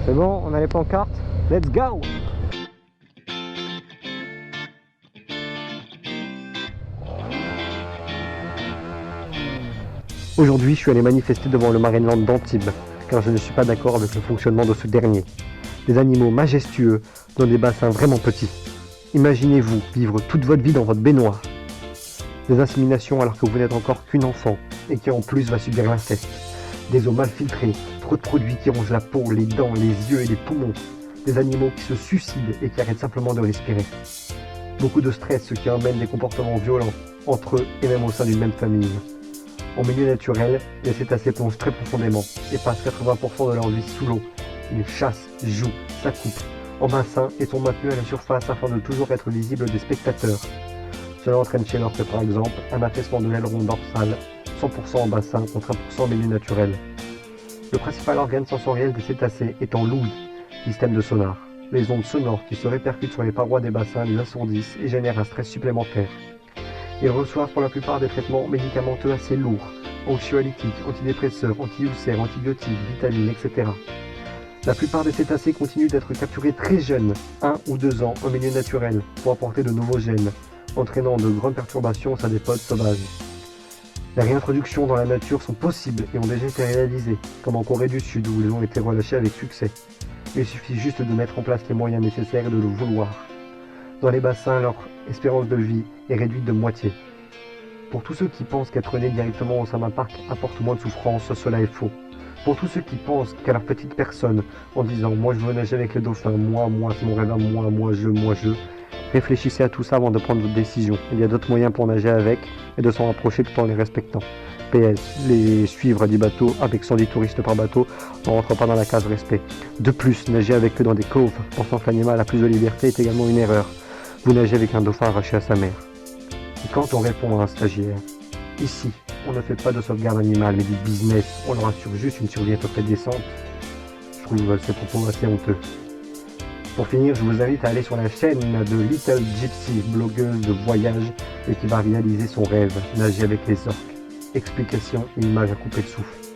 C'est bon, on a les pancartes. Let's go! Aujourd'hui, je suis allé manifester devant le Marineland d'Antibes, car je ne suis pas d'accord avec le fonctionnement de ce dernier. Des animaux majestueux dans des bassins vraiment petits. Imaginez-vous vivre toute votre vie dans votre baignoire. Des inséminations alors que vous n'êtes encore qu'une enfant et qui en plus va subir l'inceste. Des eaux mal filtrées, trop de produits qui rongent la peau, les dents, les yeux et les poumons. Des animaux qui se suicident et qui arrêtent simplement de respirer. Beaucoup de stress, ce qui emmène des comportements violents entre eux et même au sein d'une même famille. En milieu naturel, les cétacés plongent très profondément et passent 80% de leur vie sous l'eau. Ils chassent, jouent, s'accoupent en bassin et sont maintenus à la surface afin de toujours être visibles des spectateurs. Cela entraîne chez l'orque par exemple un affaissement de l'aileron dorsal, 100% en bassin contre 1% en milieu naturel. Le principal organe sensoriel des cétacés étant l'ouïe, système de sonar. Les ondes sonores qui se répercutent sur les parois des bassins les assourdissent et génèrent un stress supplémentaire. Ils reçoivent pour la plupart des traitements médicamenteux assez lourds, anxiolytiques, antidépresseurs, anti-ulcères, antibiotiques, vitamines, etc. La plupart des cétacés continuent d'être capturés très jeunes, 1 ou 2 ans, en milieu naturel, pour apporter de nouveaux gènes, entraînant de grandes perturbations au sein des pods sauvages. Les réintroductions dans la nature sont possibles et ont déjà été réalisées, comme en Corée du Sud où ils ont été relâchés avec succès. Il suffit juste de mettre en place les moyens nécessaires et de le vouloir. Dans les bassins, leur espérance de vie est réduite de moitié. Pour tous ceux qui pensent qu'être né directement au sein d'un parc apporte moins de souffrance, cela est faux. Pour tous ceux qui pensent qu'à leur petite personne, en disant « moi je veux nager avec les dauphins, moi c'est mon rêve à moi je », réfléchissez à tout ça avant de prendre votre décision. Il y a d'autres moyens pour nager avec et de s'en rapprocher tout en les respectant. PS, les suivre à 10 bateaux avec 110 touristes par bateau ne rentre pas dans la case respect. De plus, nager avec eux dans des coves pensant que l'animal a plus de liberté est également une erreur. Vous nagez avec un dauphin arraché à sa mère. Et quand on répond à un stagiaire, ici, on ne fait pas de sauvegarde animale mais du business, on leur assure juste une survie à peu près décente, je trouve ces propos assez honteux. Pour finir, je vous invite à aller sur la chaîne de Little Gypsy, blogueuse de voyage et qui va réaliser son rêve, nager avec les orques. Explication et image à couper le souffle.